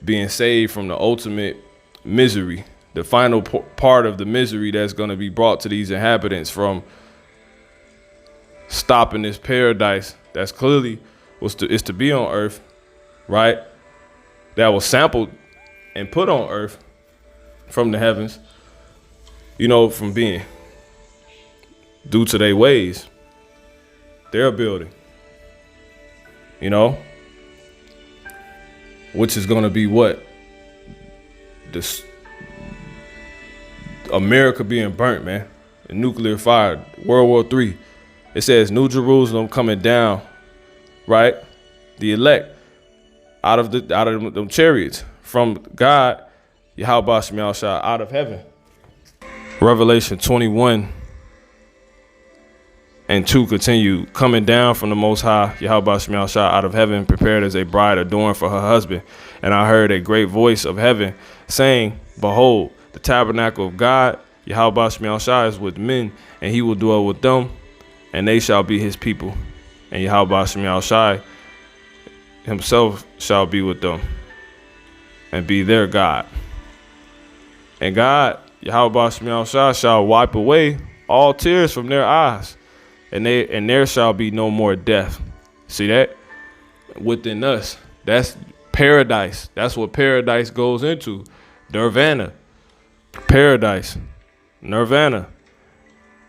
being saved from the ultimate misery, the final part of the misery that's going to be brought to these inhabitants from stopping this paradise that's clearly is to be on earth, right? That was sampled and put on earth from the heavens, from being due to their ways, their building, which is going to be what? This America being burnt, man. A nuclear fire, World War III. It says New Jerusalem coming down, right? The elect out of them chariots from God, Yahweh Shema Shah, out of heaven. Revelation 21 and 2 continue, coming down from the Most High, Yahweh Shema Shah, out of heaven, prepared as a bride adorned for her husband. And I heard a great voice of heaven saying, behold, the tabernacle of God, Yahweh Shema Shah, is with men, and he will dwell with them, and they shall be his people. And Yahweh Shema Shah himself shall be with them and be their God. And God, Yahweh Shema Shah, shall wipe away all tears from their eyes. And there shall be no more death. See that? Within us. That's paradise. That's what paradise goes into. Nirvana. Paradise. Nirvana.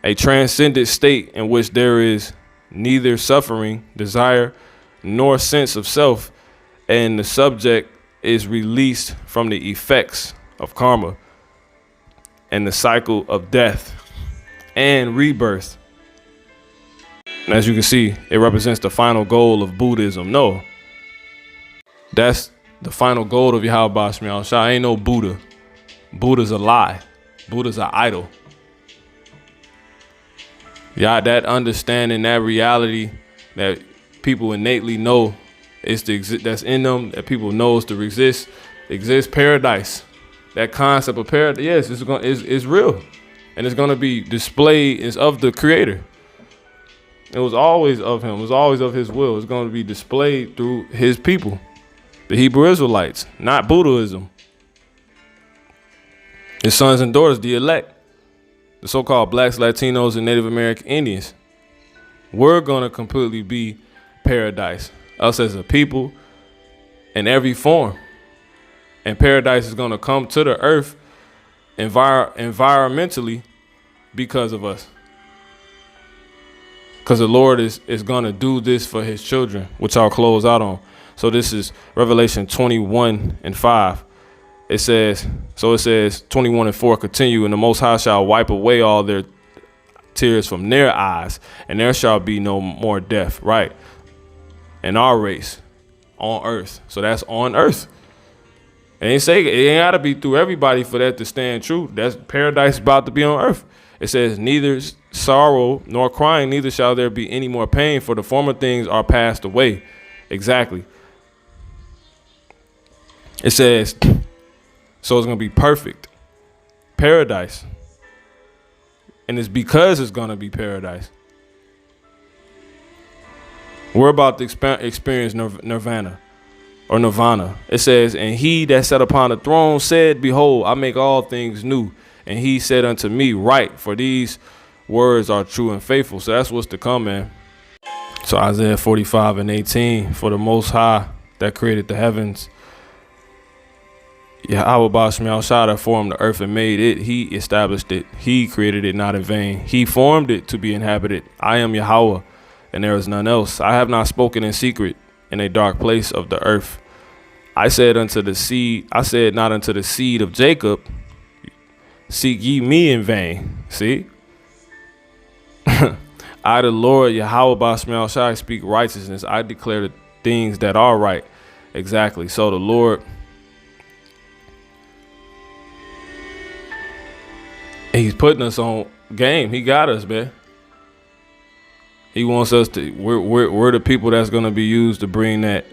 A transcendent state in which there is neither suffering, desire, nor sense of self, and the subject is released from the effects of karma and the cycle of death and rebirth. And as you can see, it represents the final goal of Buddhism. No, that's the final goal of Yahweh Shema Shah. Ain't no Buddha. Buddha's a lie. Buddha's an idol. Yeah, that understanding, that reality that people innately know is to exist, that's in them, that people know is to exist paradise. That concept of paradise, yes, it's real, and it's gonna be displayed. Is of the Creator. It was always of him. It was always of his will. It's going to be displayed through his people, the Hebrew Israelites, not Buddhism. His sons and daughters, the elect, the so-called blacks, Latinos, and Native American Indians. We're going to completely be paradise. Us as a people in every form. And paradise is going to come to the earth environmentally because of us. Because the Lord is going to do this for his children, which I'll close out on. So this is Revelation 21 and 5. It says 21 and 4 continue, and the Most High shall wipe away all their tears from their eyes, and there shall be no more death. Right. In our race on earth. So that's on earth. It ain't got to be through everybody for that to stand true. That's paradise about to be on earth. It says, neither sorrow nor crying, neither shall there be any more pain, for the former things are passed away. Exactly. It says, so it's going to be perfect. paradise. And it's because it's going to be paradise. We're about to experience nirvana or nirvana. It says, and he that sat upon the throne said, behold, I make all things new. And he said unto me, write, for these words are true and faithful. So that's what's to come, man. So Isaiah 45:18, for the Most High that created the heavens, Yahweh Ba'Shemel Shah that formed the earth and made it, he established it. He created it not in vain. He formed it to be inhabited. I am Yahweh, and there is none else. I have not spoken in secret in a dark place of the earth. I said not unto the seed of Jacob, seek ye me in vain. See? I, the Lord, Yahweh Ba'Shemel Shah, speak righteousness. I declare the things that are right. Exactly. So the Lord, he's putting us on game. He got us, man. He wants us to, we're the people that's going to be used to bring that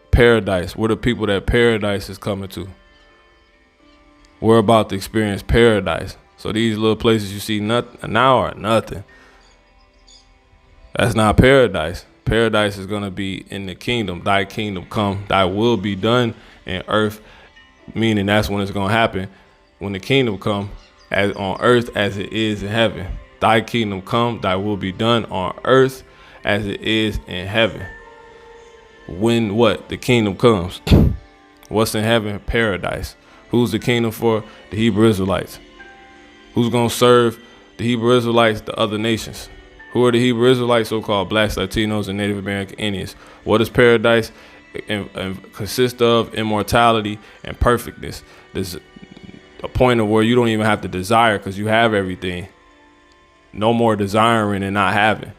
paradise. We're the people that paradise is coming to. We're about to experience paradise. So these little places you see now are nothing. That's not paradise. Paradise is going to be in the kingdom. Thy kingdom come, thy will be done in earth, meaning that's when it's going to happen. When the kingdom come, as on earth as it is in heaven. Thy kingdom come, thy will be done on earth as it is in heaven. When what? The kingdom comes. What's in heaven? Paradise. Who's the kingdom for? The Hebrew Israelites. Who's going to serve the Hebrew Israelites? The other nations. Who are the Hebrew Israelites? So-called blacks, Latinos, and Native American Indians. What does paradise and consist of? Immortality and perfectness. There's a point of where you don't even have to desire because you have everything. No more desiring and not having.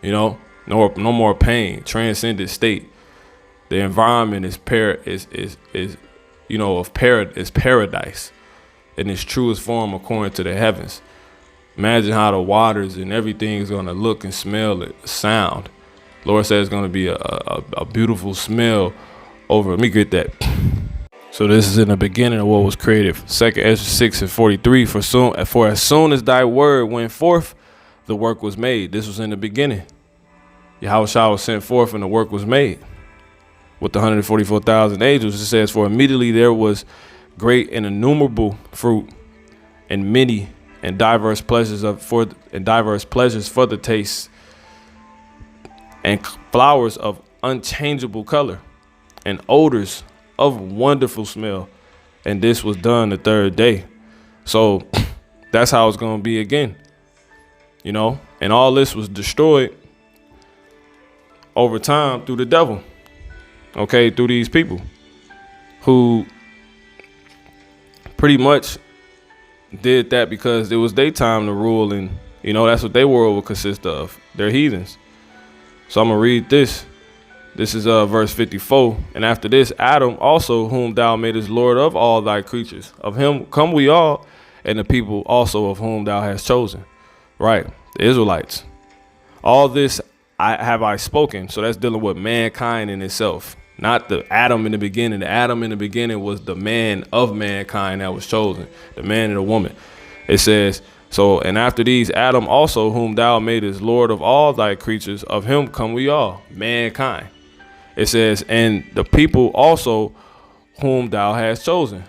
You know, no more pain. Transcendent state. The environment is paradise in its truest form according to the heavens. Imagine how the waters and everything is going to look and smell it, sound. Lord says it's going to be a beautiful smell over. Let me get that. So this is in the beginning of what was created. 2nd Ezra 6:43. For as soon as thy word went forth, the work was made. This was in the beginning. Yahweh Shah was sent forth and the work was made. With the 144,000 angels, it says, for immediately there was great and innumerable fruit and many and diverse pleasures for the taste, and flowers of unchangeable color, and odors of wonderful smell. And this was done the third day. So that's how it's going to be again. You know, and all this was destroyed over time through the devil. Okay, through these people who pretty much did that because it was their time to rule, and you know that's what their world would consist of. They're heathens. So I'm gonna read this. This is verse 54. And after this, Adam also, whom thou madest Lord of all thy creatures, of him come we all, and the people also of whom thou hast chosen. Right, the Israelites. All this I spoken. So that's dealing with mankind in itself. Not the Adam in the beginning. The Adam in the beginning was the man of mankind that was chosen, the man and the woman. It says, so, and after these, Adam also, whom thou madest Lord of all thy creatures, of him come we all, mankind. It says, and the people also whom thou hast chosen.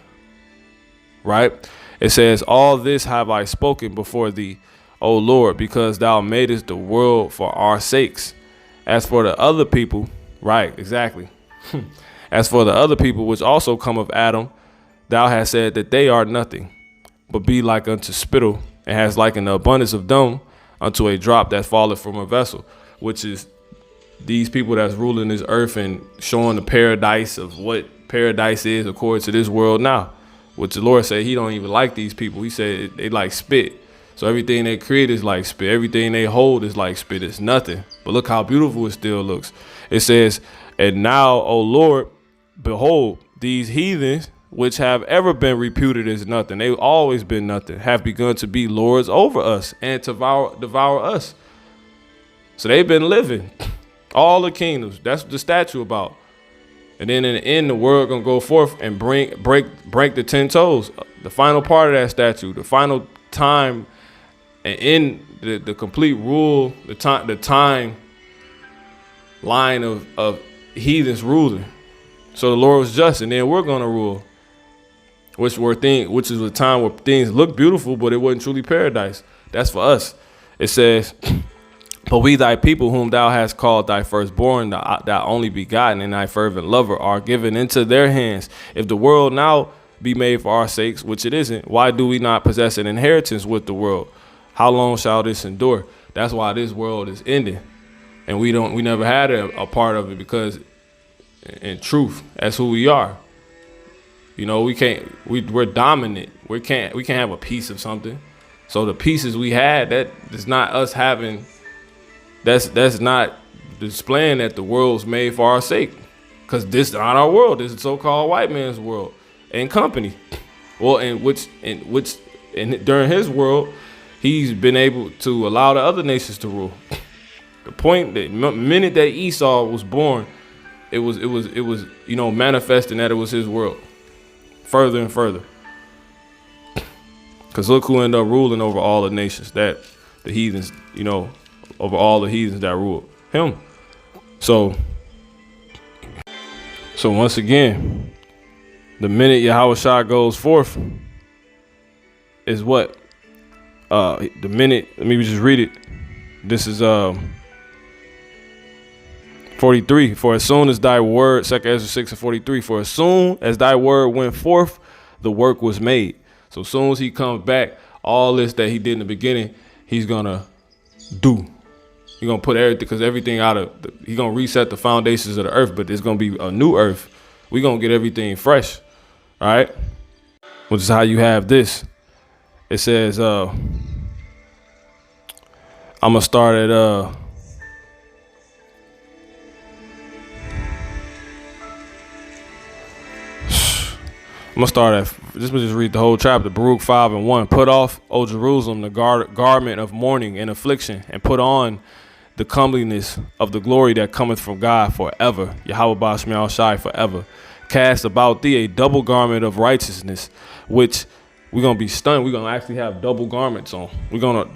Right? It says, all this have I spoken before thee, O Lord, because thou madest the world for our sakes. As for the other people, right, exactly. As for the other people which also come of Adam, thou hast said that they are nothing, but be like unto spittle, and has likened the abundance of dung unto a drop that falleth from a vessel, which is these people that's ruling this earth and showing the paradise of what paradise is according to this world now. Which the Lord said he don't even like these people. He said they like spit. So everything they create is like spit. Everything they hold is like spit. It's nothing. But look how beautiful it still looks. It says, and now, O Lord, behold, these heathens, which have ever been reputed as nothing, they've always been nothing, have begun to be lords over us and to devour us. So they've been living all the kingdoms. That's what the statue about. And then in the end, the world gonna go forth and break the 10 toes. the final part of that statute, the final time, and in the complete rule, the time line of heathens ruling. So the Lord was just, and then we're gonna rule, which is a time where things look beautiful, but it wasn't truly paradise. That's for us. It says, "But we thy people, whom thou hast called thy firstborn, thy only begotten, and thy fervent lover, are given into their hands. If the world now be made for our sakes, which it isn't, why do we not possess an inheritance with the world? How long shall this endure?" That's why this world is ending, and we never had a part of it, because in truth, that's who we are. You know, we're dominant. We can't have a piece of something. So the pieces we had, that is not us having. That's not displaying that the world's made for our sake, because this is not our world. This is so-called white man's world and company. Well, during his world, he's been able to allow the other nations to rule. The point that minute that Esau was born, it was manifesting that it was his world, further and further. Because look who ended up ruling over all the nations, that the heathens, over all the heathens that ruled him. So once again, the minute Yahushua goes forth is what? The minute, let me just read it. This is 43. For as soon as thy word, 2 Ezra 6:43, for as soon as thy word went forth, the work was made. So as soon as he comes back, all this that he did in the beginning, he's gonna do. He's gonna put everything, because everything he's gonna reset the foundations of the earth, but there's gonna be a new earth. We're gonna get everything fresh. All right. Which is how you have this. It says, I'm gonna start at just read the whole chapter. Baruch 5:1. Put off, O Jerusalem, the garment of mourning and affliction, and put on the comeliness of the glory that cometh from God forever. Yahweh Ba'Shmiel Shai forever. Cast about thee a double garment of righteousness, which we're gonna be stunned. We're gonna actually have double garments on.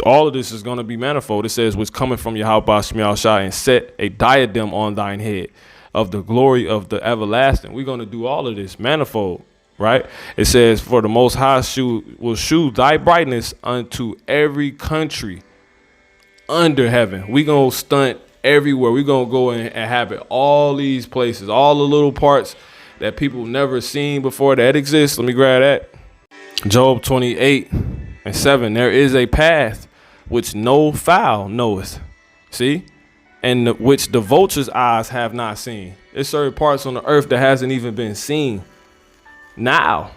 All of this is gonna be manifold. It says, which cometh from Yahweh Ba'Shmiel Shai, and set a diadem on thine head of the glory of the everlasting. We're gonna do all of this manifold. Right? It says, for the Most High will shew thy brightness unto every country under heaven. We gonna stunt everywhere. We gonna go and have it all these places, all the little parts that people never seen before that exist. Let me grab that. Job 28:7. There is a path which no fowl knoweth. See? And which the vulture's eyes have not seen. There's certain parts on the earth that hasn't even been seen. Now,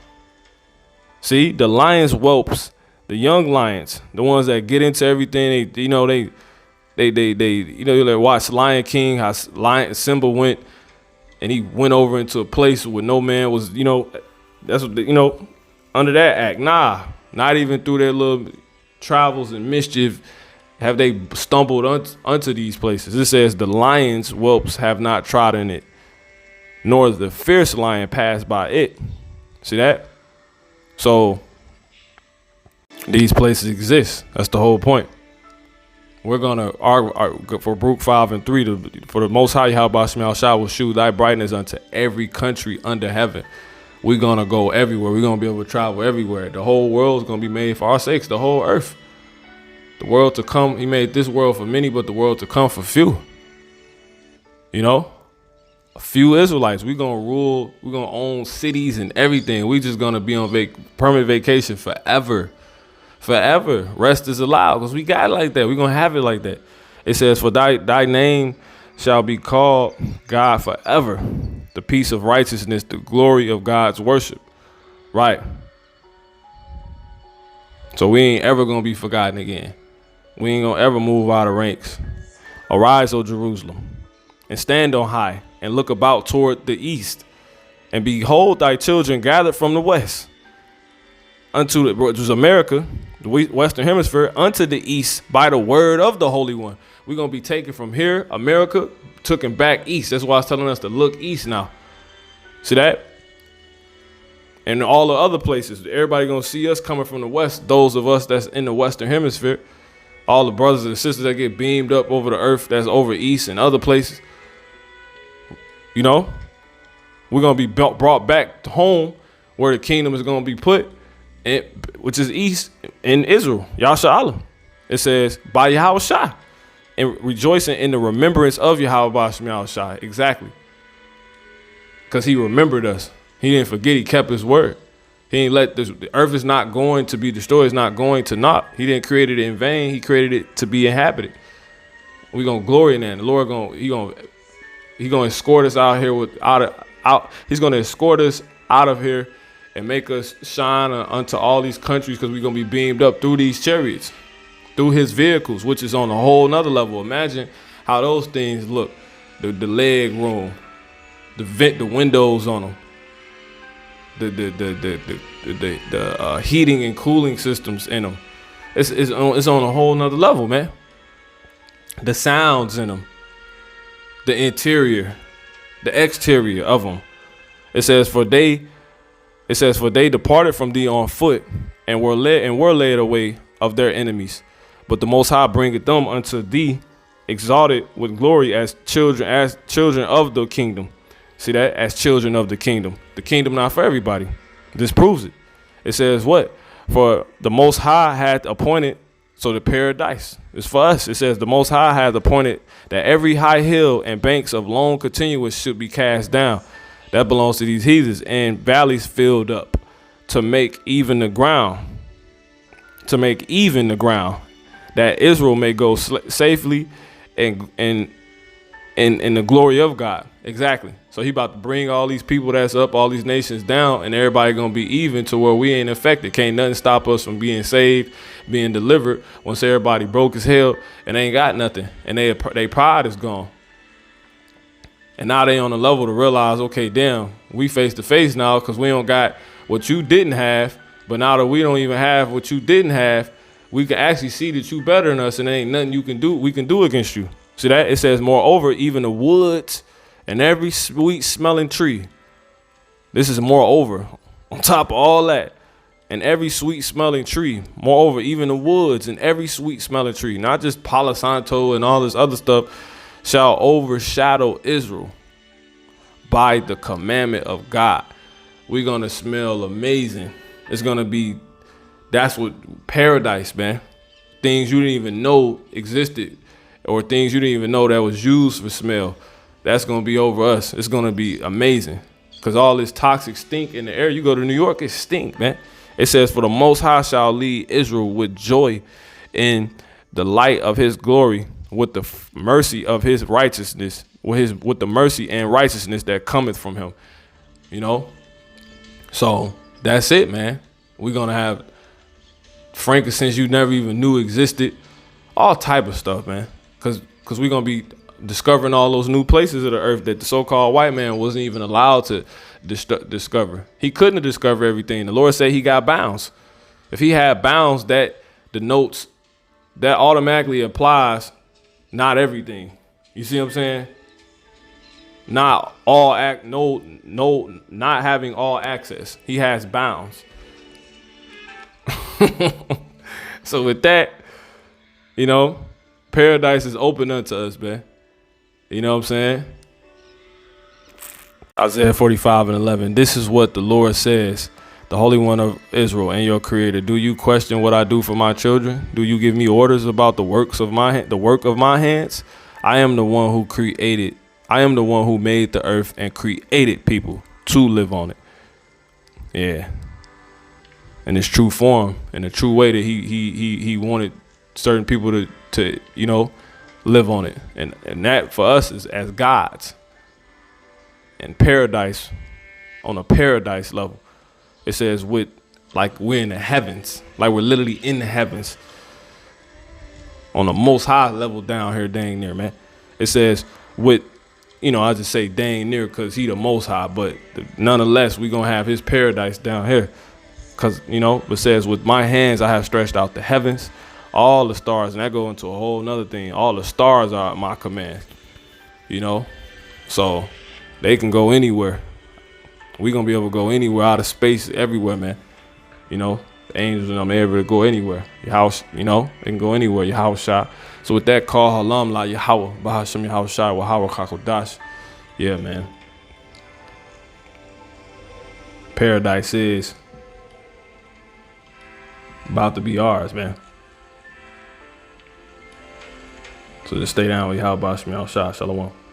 see, the lions whelps, the young lions, the ones that get into everything, they watch Lion King, how Simba went, and he went over into a place where no man was, that's what, under that act. Nah, not even through their little travels and mischief have they stumbled unto these places. It says the lions whelps have not trodden it, nor the fierce lion passed by it. See that? So these places exist. That's the whole point. We're gonna argue for Baruch 5:3. For the Most High Yahweh Ba'Shmiel Shai will shew thy brightness unto every country under heaven. We're gonna go everywhere. We're gonna be able to travel everywhere. The whole world is gonna be made for our sakes. The whole earth, the world to come. He made this world for many, but the world to come for few. A few Israelites. We're going to rule. We're going to own cities and everything. We just going to be on permanent vacation forever. Forever. Rest is allowed, because we got it like that. We're going to have it like that. It says, for thy name shall be called God forever. The peace of righteousness, the glory of God's worship. Right. So we ain't ever going to be forgotten again. We ain't going to ever move out of ranks. Arise, O Jerusalem, and stand on high, and look about toward the east, and behold thy children gathered from the west, which was America, the Western Hemisphere, unto the east by the word of the Holy One. We're going to be taken from here, America, taken back east. That's why it's telling us to look east now. See that? And all the other places, everybody gonna see us coming from the west. Those of us that's in the Western Hemisphere, all the brothers and sisters that get beamed up over the earth, that's over east and other places. You know, we're gonna be brought back home where the kingdom is gonna be put, which is east in Israel. Yahshua. It says by Yahweh Shai, and rejoicing in the remembrance of Yahweh Shai. Exactly, because he remembered us. He didn't forget. He kept his word. He ain't let the earth is not going to be destroyed. It's not going to not. He didn't create it in vain. He created it to be inhabited. We're gonna glory in that. The Lord He gonna escort us out here He's gonna escort us out of here and make us shine unto all these countries, because we're gonna be beamed up through these chariots, through his vehicles, which is on a whole nother level. Imagine how those things look. The leg room, the windows on them. The heating and cooling systems in them. It's on a whole nother level, man. The sounds in them, the interior, the exterior of them. It says for they departed from thee on foot, and were led away of their enemies. But the Most High bringeth them unto thee, exalted with glory as children of the kingdom. See that? As children of the kingdom. The kingdom not for everybody. This proves it. It says what? For the Most High hath appointed, so the paradise is for us. It says the Most High hath appointed that every high hill and banks of long continuous should be cast down. That belongs to these heathens, and valleys filled up, to make even the ground, that Israel may go safely and in the glory of God. Exactly. So he about to bring all these people that's up, all these nations down, and everybody gonna be even to where we ain't affected. Can't nothing stop us from being saved, being delivered, once everybody broke as hell and ain't got nothing, and they pride is gone. And now they on the level to realize, okay, damn, we face to face now, because we don't got what you didn't have. But now that we don't even have what you didn't have, we can actually see that you better than us, and there ain't nothing we can do against you. See that? It says, moreover, even the woods and every sweet smelling tree. This is moreover, on top of all that, and every sweet smelling tree. Moreover, even the woods and every sweet smelling tree, not just Palo Santo and all this other stuff, shall overshadow Israel by the commandment of God. We're going to smell amazing. It's going to be, that's what paradise, man. Things you didn't even know existed, or things you didn't even know that was used for smell. That's going to be over us. It's going to be amazing, because all this toxic stink in the air. You go to New York, it stink, man. It says, for the Most High shall lead Israel with joy in the light of his glory, with the mercy of his righteousness, with the mercy and righteousness that cometh from him. You know? So that's it, man. We're going to have frankincense you never even knew existed. All type of stuff, man. Because we're going to be discovering all those new places of the earth that the so-called white man wasn't even allowed to discover. He couldn't discover everything. The Lord said he got bounds. If he had bounds, that denotes, that automatically applies not everything. You see what I'm saying? Not all not having all access. He has bounds. So with that, you know, paradise is open unto us, man. You know what I'm saying? Isaiah 45:11. This is what the Lord says, the Holy One of Israel and your Creator. Do you question what I do for my children? Do you give me orders about the work of my hands? I am the one who created. I am the one who made the earth and created people to live on it. Yeah. In its true form, in the true way that he wanted certain people to you know, live on it. And that for us is as gods. And paradise, on a paradise level. It says with, like we're in the heavens, like we're literally in the heavens, on the most high level down here, dang near, man. It says with, you know, I just say dang near because he the most high, but nonetheless, we're going to have his paradise down here. Because, you know, it says with my hands, I have stretched out the heavens, all the stars, and that go into a whole nother thing. All the stars are at my command, you know, so they can go anywhere. We gonna be able to go anywhere, out of space, everywhere, man. You know, the angels and I'm able to go anywhere. Your house, you know, they can go anywhere. Your house shot. So with that, call halam la Yahweh, Bahashem Yahweh Shai, Wahawa Kakodash. Yeah, man. Paradise is about to be ours, man. So just stay down with Yahweh, Bahashem Yahweh Shai. Shalom.